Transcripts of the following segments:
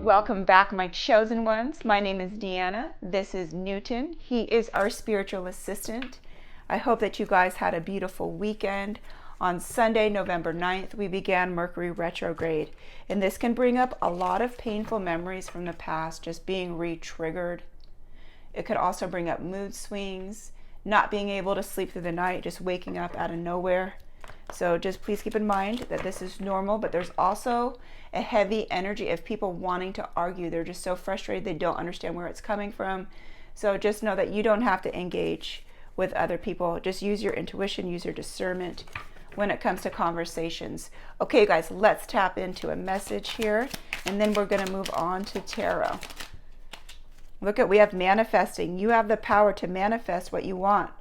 Welcome back, my chosen ones. My name is Deanna. This is Newton. He is our spiritual assistant. I hope that you guys had a beautiful weekend. On Sunday, November 9th, we began Mercury retrograde, and this can bring up a lot of painful memories from the past just being re-triggered. It could also bring up mood swings, not being able to sleep through the night, just waking up out of nowhere. So just please keep in mind that this is normal, but there's also a heavy energy of people wanting to argue. They're just so frustrated, they don't understand where it's coming from. So just know that you don't have to engage with other people. Just use your intuition, use your discernment when it comes to conversations. Okay, guys, let's tap into a message here, and then we're going to move on to tarot. Look at, we have manifesting. You have the power to manifest what you want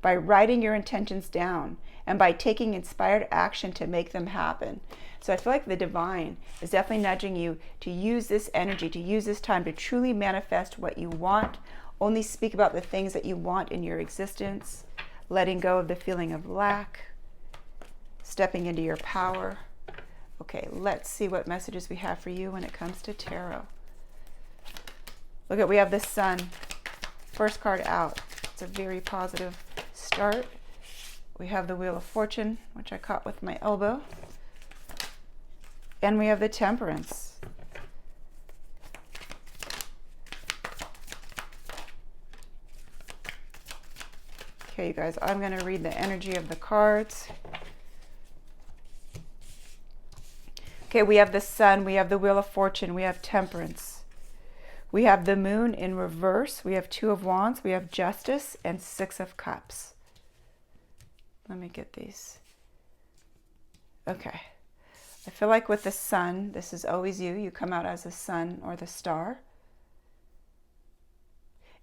by writing your intentions down and by taking inspired action to make them happen. So I feel like the divine is definitely nudging you to use this energy, to use this time to truly manifest what you want. Only speak about the things that you want in your existence, letting go of the feeling of lack, stepping into your power. Okay, let's see what messages we have for you when it comes to tarot. Look at, we have the Sun. First card out. It's a very positive start. We have the Wheel of Fortune, which I caught with my elbow. And we have the Temperance. Okay, you guys, I'm going to read the energy of the cards. Okay, we have the Sun, we have the Wheel of Fortune, we have Temperance. We have the Moon in reverse, we have Two of Wands, we have Justice, and Six of Cups. Let me get these. Okay. I feel like with the Sun, this is always you. You come out as the sun or the star.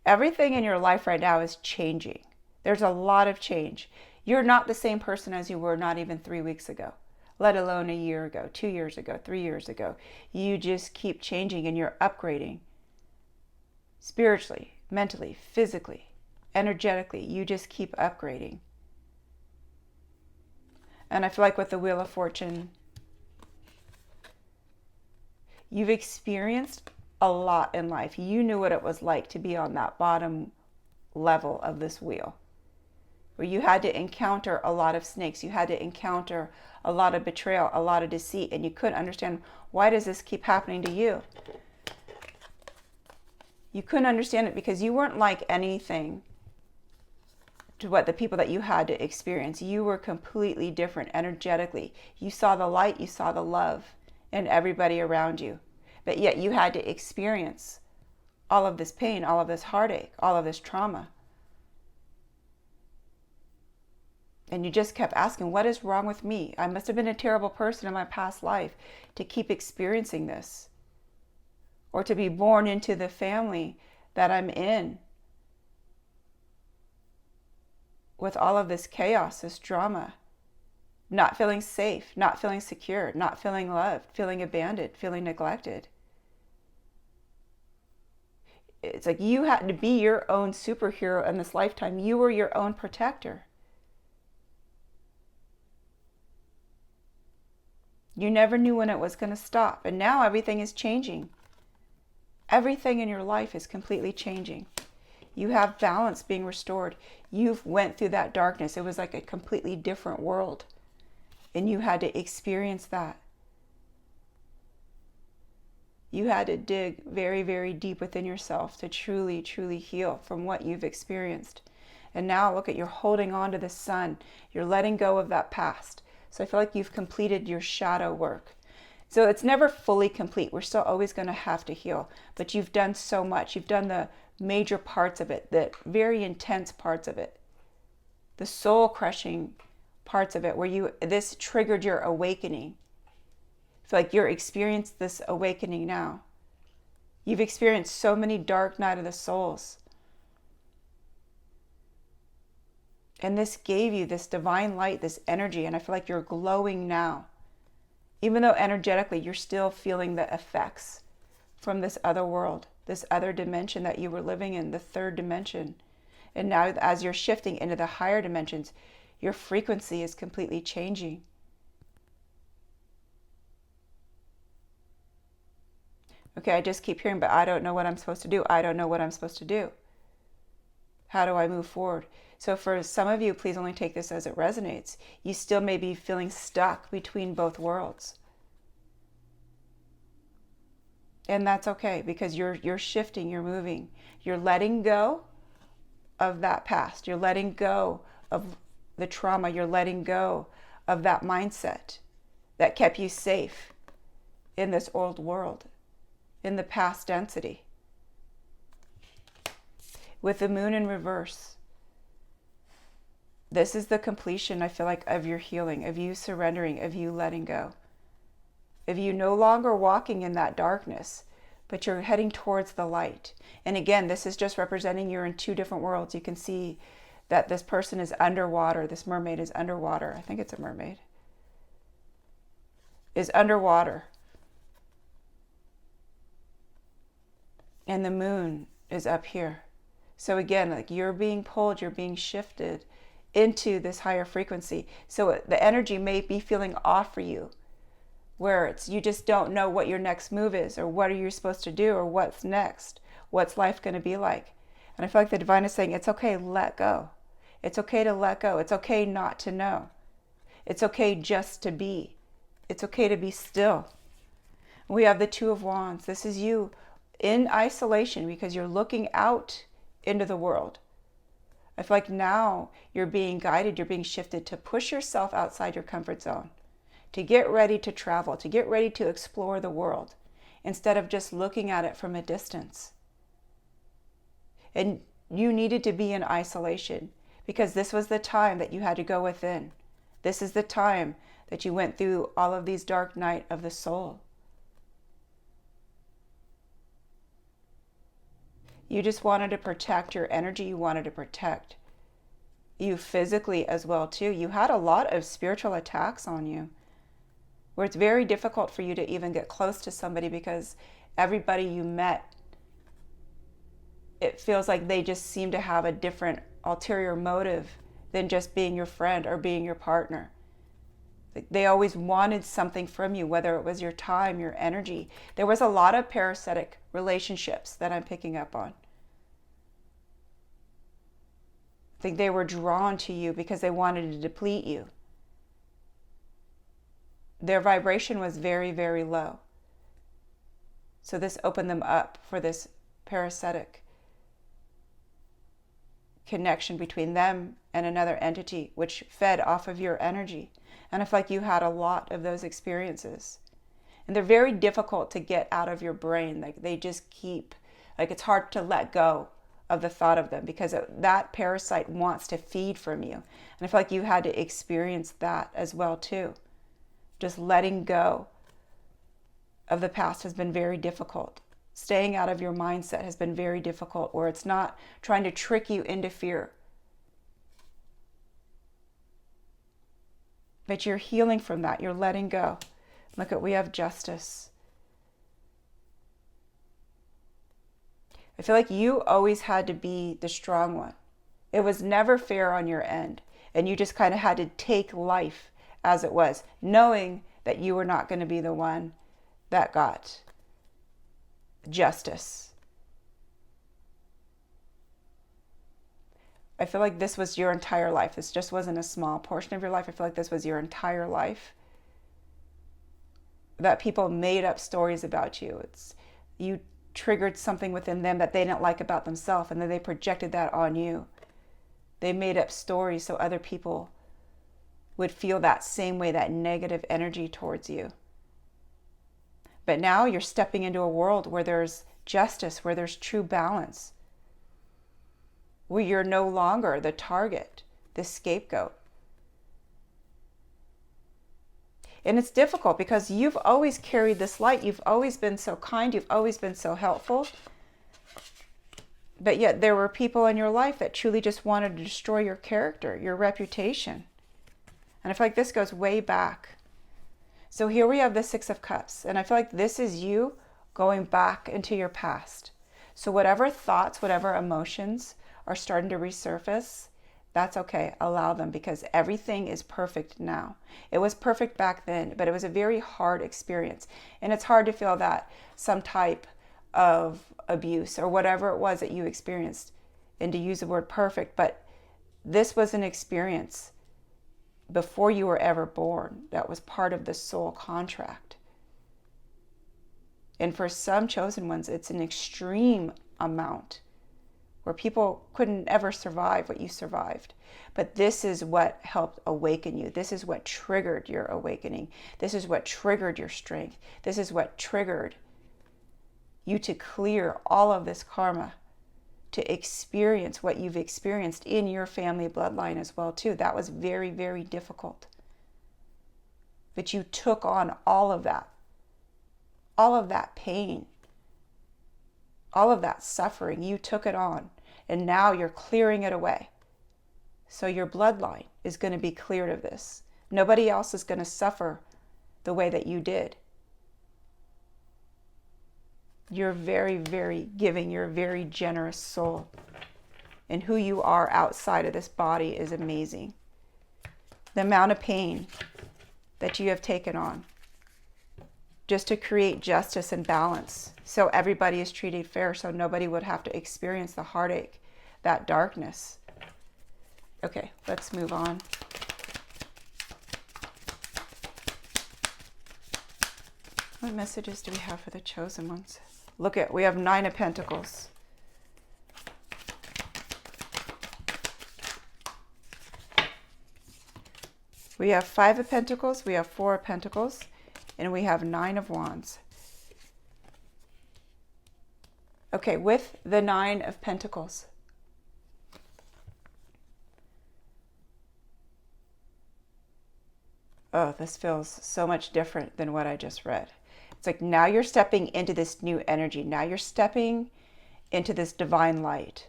Everything in your life right now is changing. There's a lot of change. You're not the same person as you were not even 3 weeks ago, let alone a year ago, 2 years ago, 3 years ago. You just keep changing and you're upgrading. Spiritually, mentally, physically, energetically, you just keep upgrading. And I feel like with the Wheel of Fortune, you've experienced a lot in life. You knew what it was like to be on that bottom level of this wheel, where you had to encounter a lot of snakes. You had to encounter a lot of betrayal, a lot of deceit, and you couldn't understand, why does this keep happening to you? You couldn't understand it because you weren't like anything to what the people that you had to experience. You were completely different energetically. You saw the light, you saw the love in everybody around you. But yet you had to experience all of this pain, all of this heartache, all of this trauma. And you just kept asking, what is wrong with me? I must have been a terrible person in my past life to keep experiencing this, or to be born into the family that I'm in with all of this chaos, this drama, not feeling safe, not feeling secure, not feeling loved, feeling abandoned, feeling neglected. It's like you had to be your own superhero in this lifetime. You were your own protector. You never knew when it was going to stop. And now everything is changing. Everything in your life is completely changing. You have balance being restored. You've went through that darkness. It was like a completely different world. And you had to experience that. You had to dig very, very deep within yourself to truly, truly heal from what you've experienced. And now look at, you're holding on to the Sun. You're letting go of that past. So I feel like you've completed your shadow work. So it's never fully complete. We're still always going to have to heal. But you've done so much. You've done the major parts of it, the very intense parts of it, the soul crushing parts of it, where this triggered your awakening. I feel like you're experiencing this awakening now. You've experienced so many dark night of the souls. And this gave you this divine light, this energy, and I feel like you're glowing now. Even though energetically you're still feeling the effects from this other world, this other dimension that you were living in, the third dimension. And now as you're shifting into the higher dimensions, your frequency is completely changing. Okay, I just keep hearing, but I don't know what I'm supposed to do. I don't know what I'm supposed to do. How do I move forward? So for some of you, please only take this as it resonates. You still may be feeling stuck between both worlds. And that's okay, because you're shifting, you're moving. You're letting go of that past. You're letting go of the trauma. You're letting go of that mindset that kept you safe in this old world, in the past density. With the moon in reverse, this is the completion, I feel like, of your healing, of you surrendering, of you letting go, of you no longer walking in that darkness, but you're heading towards the light. And again, this is just representing you're in two different worlds. You can see that this person is underwater. This mermaid is underwater. I think it's a mermaid. Is underwater. And the moon is up here. So again, like you're being pulled, you're being shifted into this higher frequency. So the energy may be feeling off for you, where it's you just don't know what your next move is, or what are you supposed to do, or what's next, what's life going to be like. And I feel like the divine is saying, it's okay, let go. It's okay to let go. It's okay not to know. It's okay just to be. It's okay to be still. We have the Two of Wands. This is you in isolation because you're looking out into the world. I feel like now you're being guided, you're being shifted to push yourself outside your comfort zone, to get ready to travel, to get ready to explore the world, instead of just looking at it from a distance. And you needed to be in isolation because this was the time that you had to go within. This is the time that you went through all of these dark night of the soul. You just wanted to protect your energy. You wanted to protect you physically as well too. You had a lot of spiritual attacks on you, where it's very difficult for you to even get close to somebody because everybody you met, it feels like they just seem to have a different ulterior motive than just being your friend or being your partner. They always wanted something from you, whether it was your time, your energy. There was a lot of parasitic relationships that I'm picking up on. I think they were drawn to you because they wanted to deplete you. Their vibration was very, very low. So this opened them up for this parasitic connection between them and another entity, which fed off of your energy. And I feel like you had a lot of those experiences. And they're very difficult to get out of your brain. Like they just keep, like it's hard to let go of the thought of them because that parasite wants to feed from you. And I feel like you had to experience that as well too. Just letting go of the past has been very difficult. Staying out of your mindset has been very difficult, where it's not trying to trick you into fear. But you're healing from that. You're letting go. Look at, we have Justice. I feel like you always had to be the strong one. It was never fair on your end. And you just kind of had to take life as it was, knowing that you were not going to be the one that got justice. I feel like this was your entire life. This just wasn't a small portion of your life. I feel like this was your entire life. That people made up stories about you. You triggered something within them that they didn't like about themselves, and then they projected that on you. They made up stories so other people would feel that same way, that negative energy towards you. But now you're stepping into a world where there's justice, where there's true balance, where you're no longer the target, the scapegoat. And it's difficult because you've always carried this light. You've always been so kind. You've always been so helpful. But yet there were people in your life that truly just wanted to destroy your character, your reputation. And I feel like this goes way back. So here we have the Six of Cups. And I feel like this is you going back into your past. So whatever thoughts, whatever emotions are starting to resurface, That's okay. Allow them, because everything is perfect now. It was perfect back then, but it was a very hard experience. And it's hard to feel that some type of abuse or whatever it was that you experienced, and to use the word perfect, but this was an experience before you were ever born that was part of the soul contract. And for some chosen ones, it's an extreme amount where people couldn't ever survive what you survived. But this is what helped awaken you. This is what triggered your awakening. This is what triggered your strength. This is what triggered you to clear all of this karma, to experience what you've experienced in your family bloodline as well too. That was very, very difficult. But you took on all of that pain, all of that suffering. You took it on, and now you're clearing it away. So your bloodline is going to be cleared of this. Nobody else is going to suffer the way that you did. You're very, very giving. You're a very generous soul. And who you are outside of this body is amazing. The amount of pain that you have taken on just to create justice and balance, so everybody is treated fair, so nobody would have to experience the heartache, that darkness. Okay, let's move on. What messages do we have for the chosen ones? Look at, we have 9 of Pentacles. We have 5 of Pentacles, we have 4 of Pentacles, and we have 9 of Wands. Okay, with the 9 of Pentacles, oh, this feels so much different than what I just read. It's like now you're stepping into this new energy. Now you're stepping into this divine light.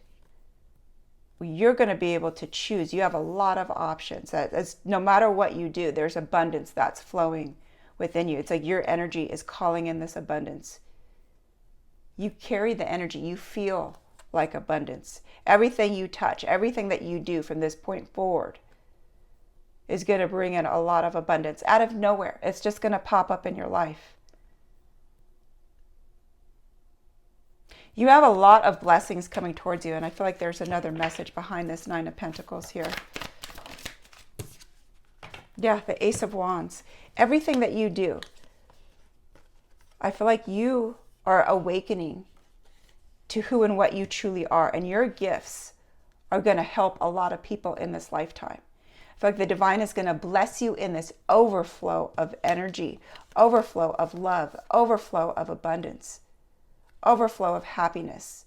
You're going to be able to choose. You have a lot of options. That's, no matter what you do, there's abundance that's flowing within you. It's like your energy is calling in this abundance. You carry the energy. You feel like abundance. Everything you touch, everything that you do from this point forward is going to bring in a lot of abundance out of nowhere. It's just going to pop up in your life. You have a lot of blessings coming towards you, and I feel like there's another message behind this 9 of Pentacles here. Yeah, the Ace of Wands. Everything that you do, I feel like you are awakening to who and what you truly are, and your gifts are going to help a lot of people in this lifetime. I feel like the divine is going to bless you in this overflow of energy, overflow of love, overflow of abundance, overflow of happiness.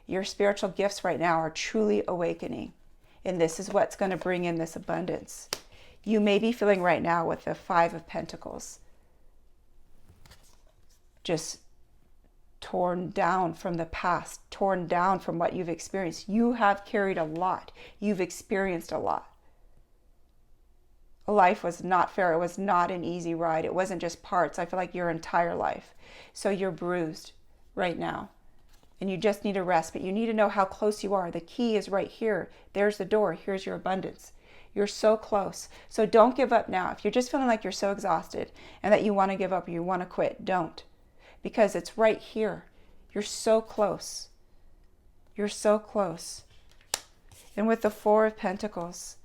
Your spiritual gifts right now are truly awakening, and this is what's going to bring in this abundance. You may be feeling right now with the 5 of Pentacles just torn down from the past, torn down from what you've experienced. You have carried a lot. You've experienced a lot. Life was not fair. It was not an easy ride. It wasn't just parts. I feel like your entire life. So you're bruised right now, and you just need a rest, but you need to know how close you are. The key is right here. There's the door. Here's your abundance. You're so close. So don't give up now. If you're just feeling like you're so exhausted and that you want to give up or you want to quit, don't. Because it's right here. You're so close. You're so close. And with the 4 of Pentacles,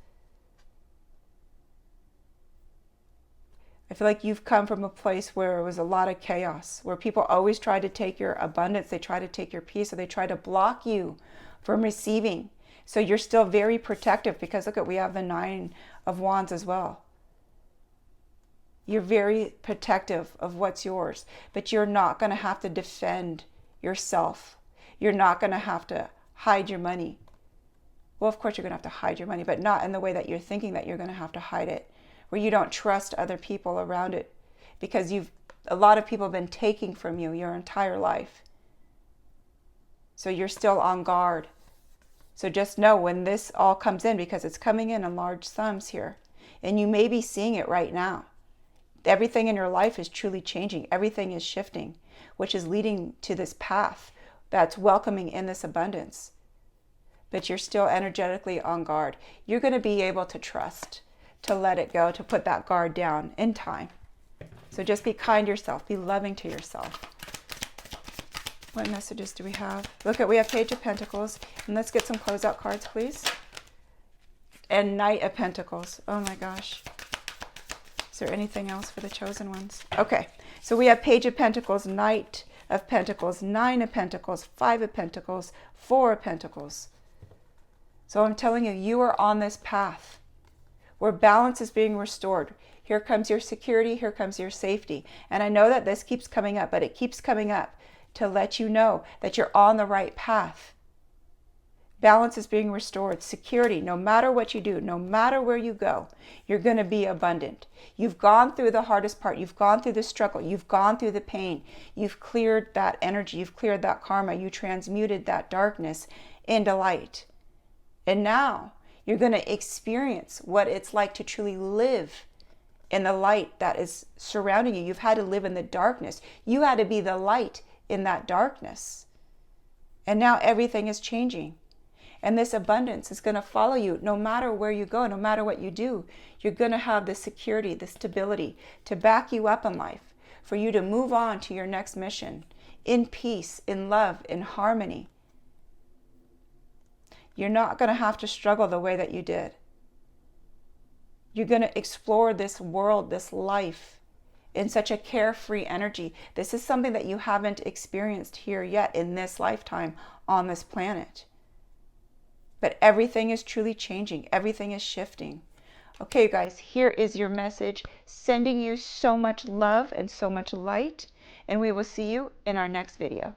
I feel like you've come from a place where it was a lot of chaos, where people always try to take your abundance, they try to take your peace, or they try to block you from receiving. So you're still very protective, because look at, we have the 9 of Wands as well. You're very protective of what's yours, but you're not going to have to defend yourself. You're not going to have to hide your money. Well, of course you're going to have to hide your money, but not in the way that you're thinking that you're going to have to hide it, where you don't trust other people around it, because a lot of people have been taking from you your entire life. So you're still on guard. So just know when this all comes in, because it's coming in large sums here, and you may be seeing it right now. Everything in your life is truly changing. Everything is shifting, which is leading to this path that's welcoming in this abundance. but you're still energetically on guard. You're going to be able to trust, to let it go, to put that guard down in time. So just be kind to yourself. Be loving to yourself. What messages do we have? Look, we have Page of Pentacles. And let's get some closeout cards, please. And Knight of Pentacles. Oh my gosh. Is there anything else for the chosen ones? Okay. So we have Page of Pentacles, Knight of Pentacles, 9 of Pentacles, 5 of Pentacles, 4 of Pentacles. So I'm telling you, you are on this path where balance is being restored. Here comes your security. Here comes your safety. And I know that this keeps coming up, but it keeps coming up to let you know that you're on the right path. Balance is being restored. Security, no matter what you do, no matter where you go, you're going to be abundant. You've gone through the hardest part. You've gone through the struggle. You've gone through the pain. You've cleared that energy. You've cleared that karma. You transmuted that darkness into light. And now you're going to experience what it's like to truly live in the light that is surrounding you. You've had to live in the darkness. You had to be the light in that darkness. And now everything is changing. And this abundance is going to follow you no matter where you go, no matter what you do. You're going to have the security, the stability to back you up in life, for you to move on to your next mission in peace, in love, in harmony. You're not going to have to struggle the way that you did. You're going to explore this world, this life, in such a carefree energy. This is something that you haven't experienced here yet in this lifetime on this planet. But everything is truly changing. Everything is shifting. Okay, you guys, here is your message. Sending you so much love and so much light. And we will see you in our next video.